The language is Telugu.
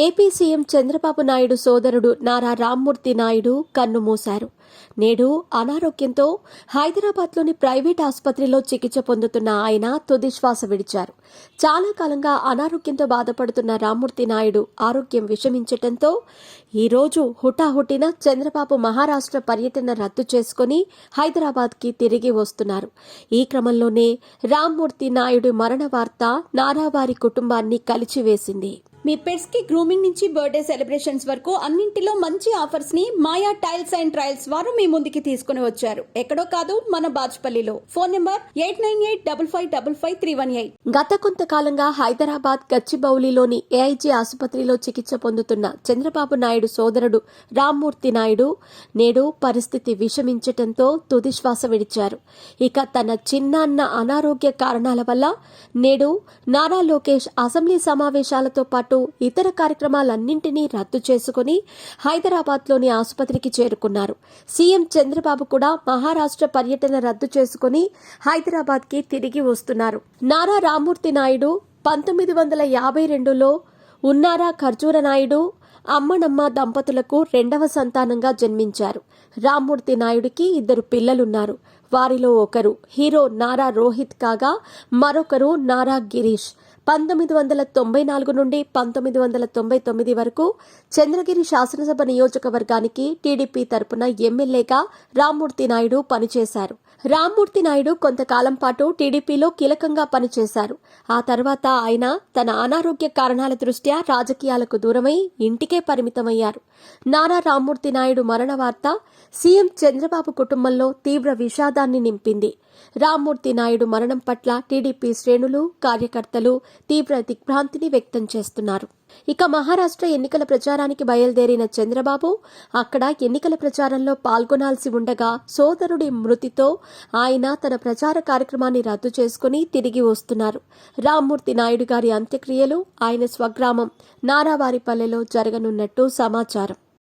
ఏపీ సీఎం చంద్రబాబు నాయుడు సోదరుడు నారా రామ్మూర్తి నాయుడు కన్నుమూశారు. నేడు అనారోగ్యంతో హైదరాబాద్లోని ప్రైవేట్ ఆసుపత్రిలో చికిత్స పొందుతున్న ఆయన తుది శ్వాస విడిచారు. చాలా కాలంగా అనారోగ్యంతో బాధపడుతున్న రామ్మూర్తి నాయుడు ఆరోగ్యం విషమించటంతో ఈరోజు హుటాహుటిన చంద్రబాబు మహారాష్ట్ర పర్యటన రద్దు చేసుకుని హైదరాబాద్కి తిరిగి వస్తున్నారు. ఈ క్రమంలోనే రామ్మూర్తి నాయుడు మరణ వార్త నారావారి కుటుంబాన్ని కలిచివేసింది. మీ పెట్స్ కి గ్రూమింగ్ నుంచి బర్త్డే సెలబ్రేషన్స్ వరకు అన్నింటిలో మంచి ఆఫర్స్ ని మాయా టైల్స్ అండ్ ట్రయల్స్ వారు మీ ముందుకి తీసుకుని వచ్చారు. ఎక్కడో కాదు, మన బాజ్పల్లిలో. Phone number 8985555318. గత కొంతకాలంగా హైదరాబాద్ గచ్చిబౌలిలోని ఏఐజీ ఆసుపత్రిలో చికిత్స పొందుతున్న చంద్రబాబు నాయుడు సోదరుడు రామ్మూర్తి నాయుడు నేడు పరిస్థితి విషమించటంతో తుదిశ్వాస విడిచారు. ఇక తన చిన్నాన్న అనారోగ్య కారణాల వల్ల నేడు నారా లోకేష్ అసెంబ్లీ సమావేశాలతో పాటు ఇతర కార్యక్రమాలన్నింటినీ రద్దు చేసుకుని హైదరాబాద్లోని ఆసుపత్రికి చేరుకున్నారు. సీఎం చంద్రబాబు కూడా మహారాష్ట్ర పర్యటన రద్దు చేసుకుని హైదరాబాద్కి తిరిగి వస్తున్నారు. నారా రామ్మూర్తి నాయుడు 1952లో ఉన్నారా ఖర్జూర నాయుడు అమ్మనమ్మ దంపతులకు రెండవ సంతానంగా జన్మించారు. రామ్మూర్తి నాయుడికి 2 పిల్లలున్నారు. వారిలో ఒకరు హీరో నారా రోహిత్ కాగా మరొకరు నారా గిరీష్. 1994 నుండి 1999 వరకు చంద్రగిరి శాసనసభ నియోజకవర్గానికి టీడీపీ తరపున ఎమ్మెల్యేగా రామ్మూర్తి నాయుడు పనిచేశారు. రామ్మూర్తి నాయుడు కొంతకాలం పాటు టీడీపీలో కీలకంగా పనిచేశారు. ఆ తర్వాత ఆయన తన అనారోగ్య కారణాల దృష్ట్యా రాజకీయాలకు దూరమై ఇంటికే పరిమితమయ్యారు. నారా రామ్మూర్తి నాయుడు మరణ వార్త సీఎం చంద్రబాబు కుటుంబంలో తీవ్ర విషాదాన్ని నింపింది. రామ్మూర్తి నాయుడు మరణం పట్ల టీడీపీ శ్రేణులు, కార్యకర్తలు తీవ్ర దిగ్భ్రాంతిని వ్యక్తం చేస్తున్నారు. ఇక మహారాష్ట్ర ఎన్నికల ప్రచారానికి బయలుదేరిన చంద్రబాబు అక్కడ ఎన్నికల ప్రచారంలో పాల్గొనాల్సి ఉండగా సోదరుడి మృతితో ఆయన తన ప్రచార కార్యక్రమాన్ని రద్దు చేసుకుని తిరిగి వస్తున్నారు. రామ్మూర్తి నాయుడు గారి అంత్యక్రియలు ఆయన స్వగ్రామం నారావారిపల్లెలో జరగనున్నట్టు సమాచారం.